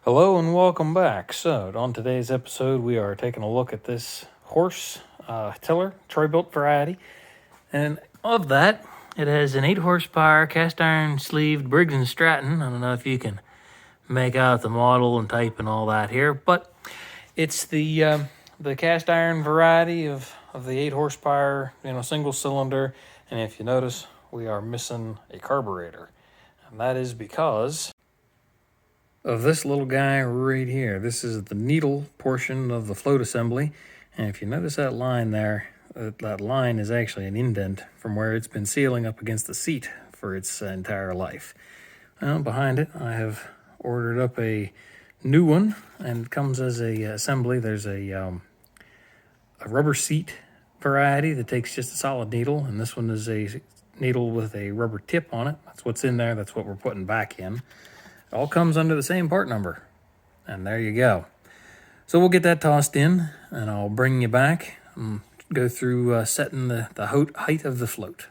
Hello and welcome back. So, on today's episode, we are taking a look at this horse tiller, Troybilt variety. And of that, it has an 8 horsepower cast iron sleeved Briggs and Stratton. I don't know if you can make out the model and type and all that here, but it's the cast iron variety of the 8 horsepower, single cylinder. And if you notice, we are missing a carburetor. And that is because of this little guy right here. This is the needle portion of the float assembly, and if you notice that line there, that line is actually an indent from where it's been sealing up against the seat for its entire life. Well, behind it I have ordered up a new one, and it comes as a assembly. There's a rubber seat variety that takes just a solid needle, and this one is a needle with a rubber tip on it. That's what's in there. That's what we're putting back in. All comes under the same part number, and there you go. So we'll get that tossed in, and I'll bring you back and go through setting the height of the float.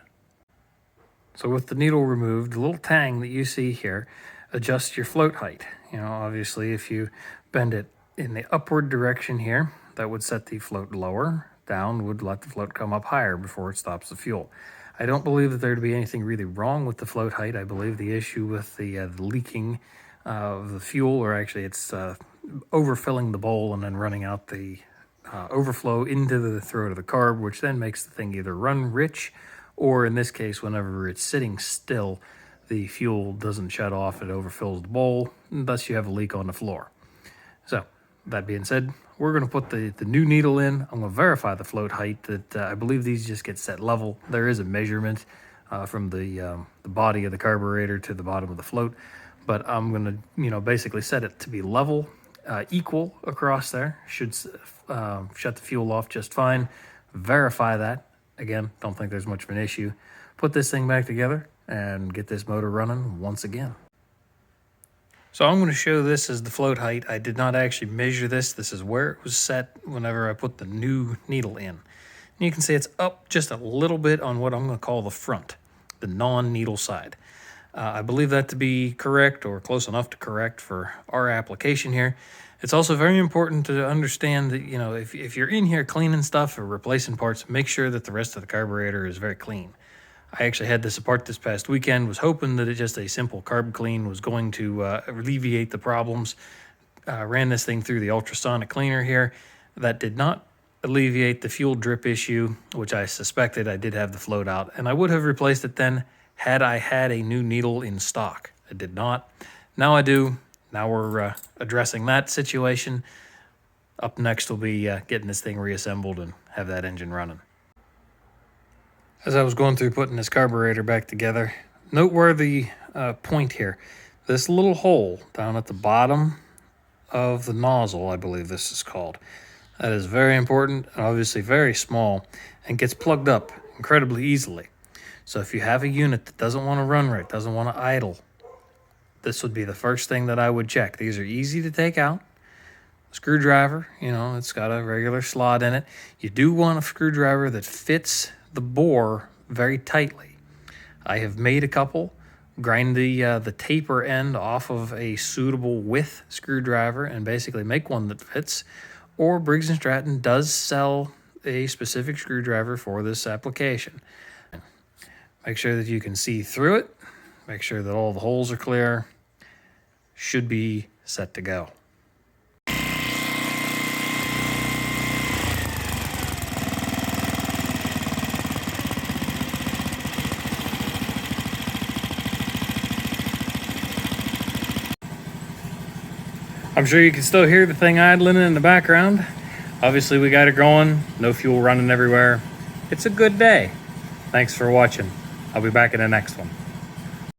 So with the needle removed, the little tang that you see here adjusts your float height. Obviously if you bend it in the upward direction here, that would set the float lower. Down would let the float come up higher before it stops the fuel. I don't believe that there to be anything really wrong with the float height. I believe the issue with the leaking of the fuel, or actually it's overfilling the bowl and then running out the overflow into the throat of the carb, which then makes the thing either run rich, or in this case, whenever it's sitting still, the fuel doesn't shut off, it overfills the bowl, and thus you have a leak on the floor. So, that being said, we're going to put the new needle in. I'm going to verify the float height. That I believe these just get set level. There is a measurement from the body of the carburetor to the bottom of the float, but I'm going to basically set it to be level, equal across there. Should shut the fuel off just fine. Verify that. Again, don't think there's much of an issue. Put this thing back together and get this motor running once again. So I'm going to show this as the float height. I did not actually measure this. This is where it was set whenever I put the new needle in. And you can see it's up just a little bit on what I'm going to call the front, the non-needle side. I believe that to be correct, or close enough to correct for our application here. It's also very important to understand that, if you're in here cleaning stuff or replacing parts, make sure that the rest of the carburetor is very clean. I actually had this apart this past weekend, was hoping that just a simple carb clean was going to alleviate the problems. Ran this thing through the ultrasonic cleaner here. That did not alleviate the fuel drip issue, which I suspected. I did have the float out, and I would have replaced it then had I had a new needle in stock. I did not. Now I do. Now we're addressing that situation. Up next will be getting this thing reassembled and have that engine running. As I was going through putting this carburetor back together, noteworthy point here. This little hole down at the bottom of the nozzle, I believe this is called. That is very important and obviously very small and gets plugged up incredibly easily. So if you have a unit that doesn't want to run right, doesn't want to idle, this would be the first thing that I would check. These are easy to take out. Screwdriver, it's got a regular slot in it. You do want a screwdriver that fits the bore very tightly. I have made a couple, grind the taper end off of a suitable width screwdriver and basically make one that fits. Or Briggs & Stratton does sell a specific screwdriver for this application. Make sure that you can see through it. Make sure that all the holes are clear. Should be set to go. I'm sure you can still hear the thing idling in the background. Obviously we got it going, no fuel running everywhere. It's a good day. Thanks for watching. I'll be back in the next one.